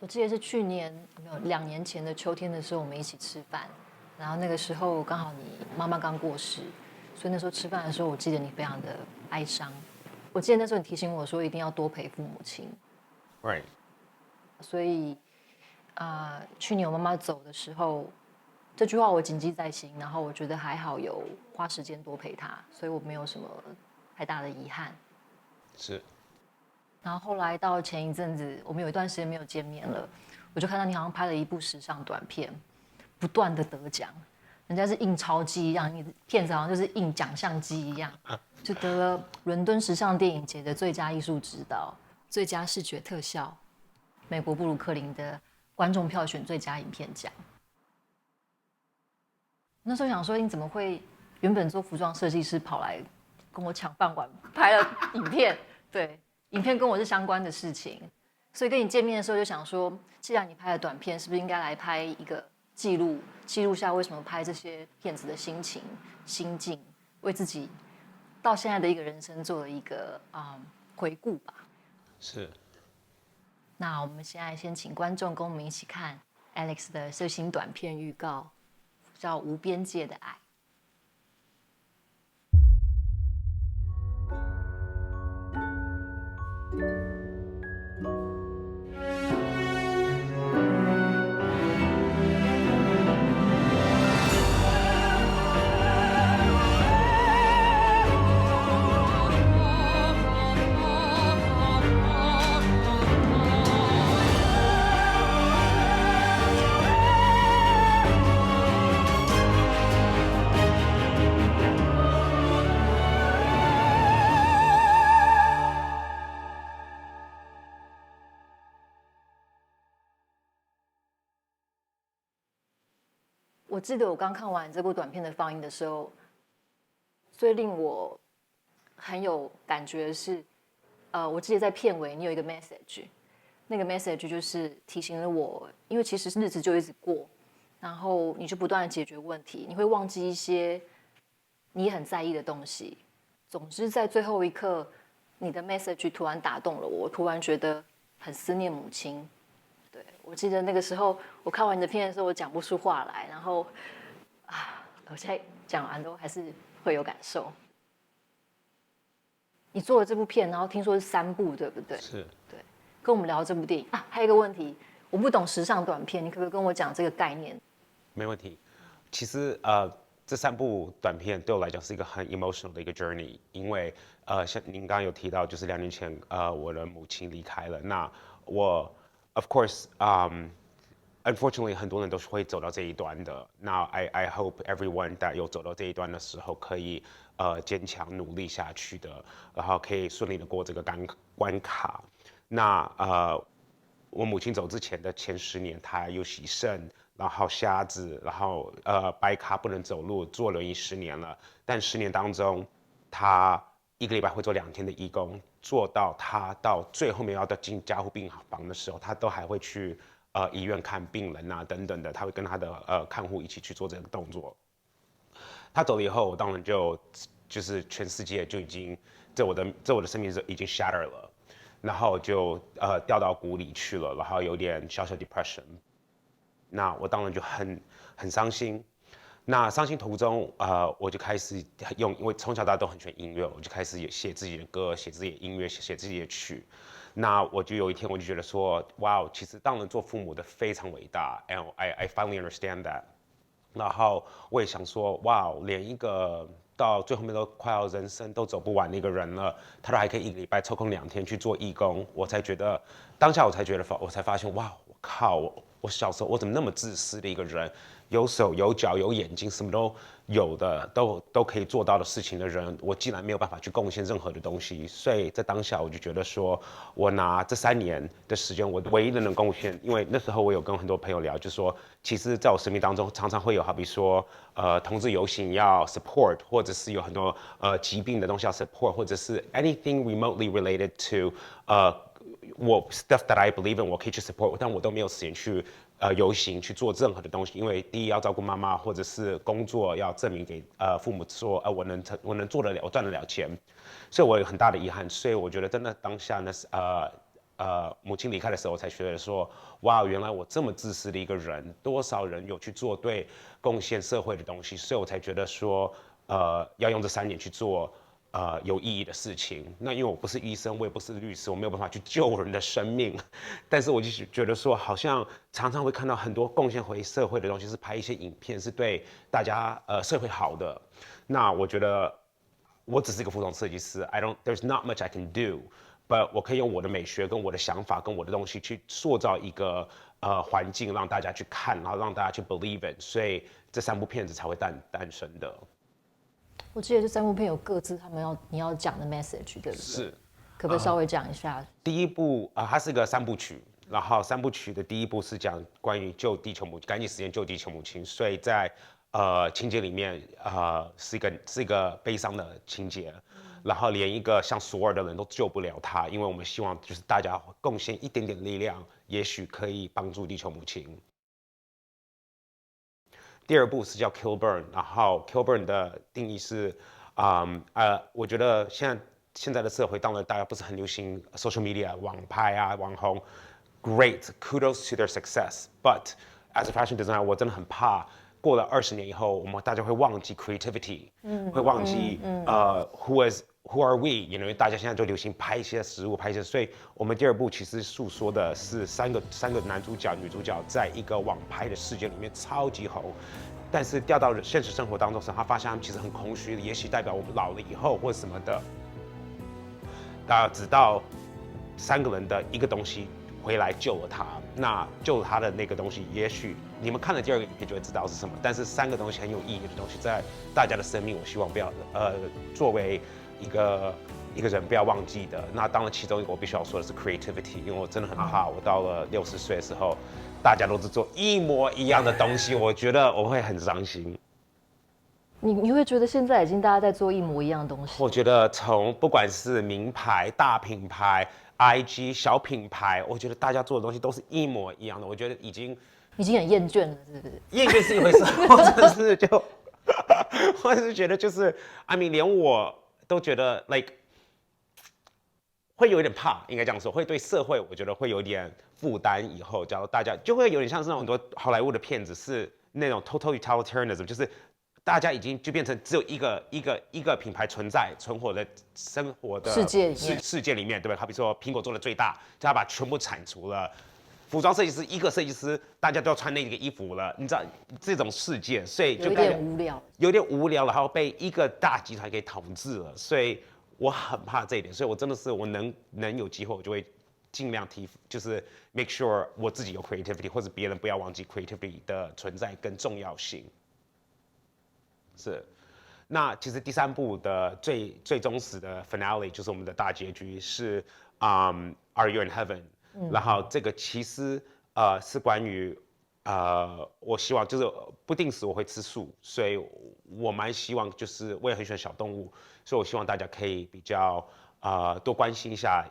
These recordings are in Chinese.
我记得是去年没有2年前的秋天的时候，我们一起吃饭，然后那个时候刚好你妈妈刚过世，所以那时候吃饭的时候，我记得你非常的哀伤。我记得那时候你提醒我说一定要多陪父母亲，Right，所以去年我妈妈走的时候，这句话我谨记在心，然后我觉得还好有花时间多陪她，所以我没有什么太大的遗憾。是然后后来到前一阵子，我们有一段时间没有见面了，我就看到你好像拍了一部时尚短片，不断的得奖，人家是印钞机一样，片子好像就是印奖项机一样，就得了伦敦时尚电影节的最佳艺术指导、最佳视觉特效、美国布鲁克林的观众票选最佳影片奖。那时候想说，你怎么会原本做服装设计师跑来跟我抢饭碗，拍了影片？对，影片跟我是相关的事情，所以跟你见面的时候就想说，既然你拍了短片，是不是应该来拍一个记录，记录下为什么拍这些片子的心情、心境，为自己到现在的一个人生做了一个回顾吧。是。那我们现在先请观众跟我们一起看 Alex 的最新短片预告，叫《无边界的爱》。我记得我刚看完这部短片的放映的时候，最令我很有感觉的是，我记得在片尾你有一个 message，那个 message 就是提醒了我，因为其实日子就一直过，然后你就不断的解决问题，你会忘记一些你很在意的东西。总之，在最后一刻，你的 message 突然打动了我，我突然觉得很思念母亲。对，我记得那个时候，我看完你的片的时候，我讲不出话来，然后我现在讲完都还是会有感受。你做了这部片，然后听说是3部，对不对？是。对，跟我们聊这部电影啊。还有一个问题，我不懂时尚短片，你可不可以跟我讲这个概念？没问题。其实这3部短片对我来讲是一个很 emotional 的一个 journey，因为像您刚刚有提到，就是2年前我的母亲离开了。那我 of course unfortunately 很多人都是会走到这一端的。那 I hope everyone that 有走到这一端的时候可以坚强努力下去的，然后可以顺利的过这个关卡。那我母亲走之前的前10年，她有洗肾，然后瞎子，然后白卡不能走路，坐轮椅10年了。但10年当中，她一个礼拜会做2天的义工，做到她到最后面要进加护病房的时候，她都还会去医院看病人啊等等的，她会跟她的看护一起去做这个动作。她走了以后，我当然就是全世界就已经我的生命已经 shatter 了。然后就掉到谷里去了，然后有点小小 depression。那我当然就很伤心。那伤心途中，我就开始因为从小到大都很喜欢音乐，我就开始写自己的歌，写自己的音乐，写自己的曲。那我就有一天我就觉得说，哇，其实当人做父母的非常伟大，and I finally understand that。然后我也想说，哇，连一个到最后面都快要人生都走不完的一个人了，他都还可以一个礼拜抽空2天去做义工，我才觉得，当下我才发现，哇，我靠，我小时候我怎么那么自私的一个人，有手有脚有眼睛，什么都有的，都可以做到的事情的人，我竟然没有办法去贡献任何的东西。所以在当下我就觉得说，我拿这3年的时间，我唯一的能贡献，因为那时候我有跟很多朋友聊，就说其实在我生命当中常常会有好比说同志游行要 support， 或者是有很多疾病的东西要 support， 或者是 anything remotely related to 我 stuff that I believe in， 我可以去 support， 但我都没有时间去游行去做任何的东西，因为第一要照顾妈妈，或者是工作要证明给父母说我能做得了，我赚得了钱，所以我有很大的遗憾。所以我觉得真的当下呢母亲离开的时候，我才觉得说，哇，原来我这么自私的一个人，多少人有去做对贡献社会的东西，所以我才觉得说，要用这3年去做有意义的事情。那因为我不是医生，我也不是律师，我没有办法去救人的生命，但是我就觉得说，好像常常会看到很多贡献回社会的东西，是拍一些影片，是对大家社会好的。那我觉得我只是一个服装设计师 ，there's not much I can do。But 我可以用我的美学、跟我的想法、跟我的东西去塑造一个环境，让大家去看，然后让大家去 believe it， 所以这3部片子才会诞生的。我记得这3部片有各自你要讲的 message， 对不对？是，可不可以稍微讲一下？第一部它是个3部曲，然后3部曲的第一部是讲关于救地球母亲，赶紧时间救地球母亲，所以在情节里面是一个悲伤的情节。然后连一个像索尔的人都救不了他，因为我们希望就是大家贡献一点点力量，也许可以帮助地球母亲。第2部是叫 Kill Burn， 然后 Kill Burn 的定义是，我觉得现在的社会，当然大家不是很流行 social media 网拍啊、网红 ，great kudos to their success，but as a fashion designer， 我真的很怕。过了20年以后，我们大家会忘记 creativity，会忘记who are we， 因为大家现在都流行拍一些食物，拍一些，所以我们第2部其实诉说的是三个男主角、女主角在一个网拍的世界里面超级红，但是掉到现实生活当中时，他发现他们其实很空虚，也许代表我们老了以后或什么的，直到3个人的一个东西回来救了他，那救了他的那个东西，也许你们看了第2个影片就会知道是什么。但是3个东西很有意义的东西，在大家的生命，我希望不要作为一个人不要忘记的。那当然，其中一个我必须要说的是 creativity， 因为我真的很怕，我到了60岁的时候，大家都是做一模一样的东西，我觉得我会很伤心。你会觉得现在已经大家在做一模一样的东西？我觉得从不管是名牌、大品牌、IG 小品牌，我觉得大家做的东西都是一模一样的。我觉得已经很厌倦了，是不是？厌倦是一回事，我是觉得就是连我都觉得 like 会有点怕，应该这样说，会对社会我觉得会有点负担。以后假如大家就会有点像是那种很多好莱坞的片子是那种 total utilitarianism， 就是大家已经就变成只有一个品牌存活的生活的世界里面，对吧？好比说苹果做的最大，就要把全部铲除了。服装设计师一个设计师，大家都要穿那个衣服了，你知道这种世界，所以就有点无聊，然后被一个大集团给统治了，所以我很怕这一点，所以我真的是我能有机会，我就会尽量就是 make sure 我自己有 creativity， 或者别人不要忘记 creativity 的存在跟重要性。是，那其实第3部的最忠实的 finale 就是我们的大结局是Are You in Heaven？然后这个其实是关于我希望就是不定时我会吃素，所以我蛮希望就是我也很喜欢小动物，所以我希望大家可以比较多关心一下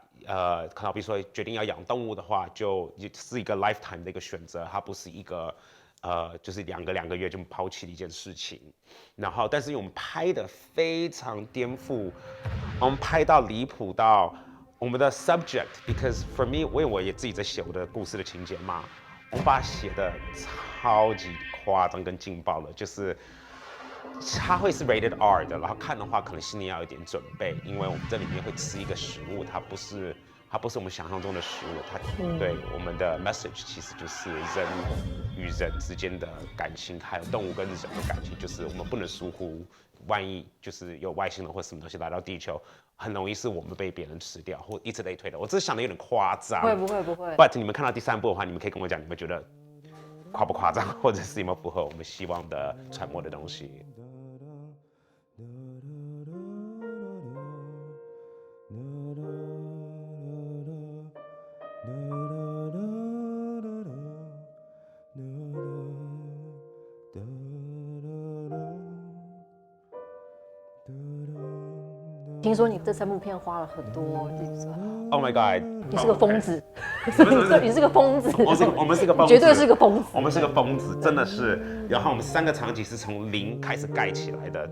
可能比如说决定要养动物的话，就是一个 lifetime 的一个选择，它不是一个就是两个月就抛弃的一件事情。然后但是因为我们拍的非常颠覆，我们拍到离谱到。我们的 subject，because for me， 因为我也自己在写我的故事的情节嘛，我们把它写的超级夸张跟劲爆了，就是它会是 rated R 的，然后看的话可能心里要有点准备，因为我们这里面会吃一个食物，它不是我们想象中的食物，它对我们的 message 其实就是人与人之间的感情，还有动物跟人的感情，就是我们不能疏忽，万一就是有外星人或什么东西来到地球。很容易是我们被别人吃掉，或以此类推的。我只是想的有点夸张。不会。But 你们看到第3部的话，你们可以跟我讲，你们觉得夸不夸张，或者是有没有符合我们希望的传播的东西？听说你这3部片花了很多预算。Oh my god！ 你是个疯子，你是个疯子。我们是个疯子，绝对是个疯子。我们是个疯子，真的是。然后我们3个场景是从0开始盖起来的。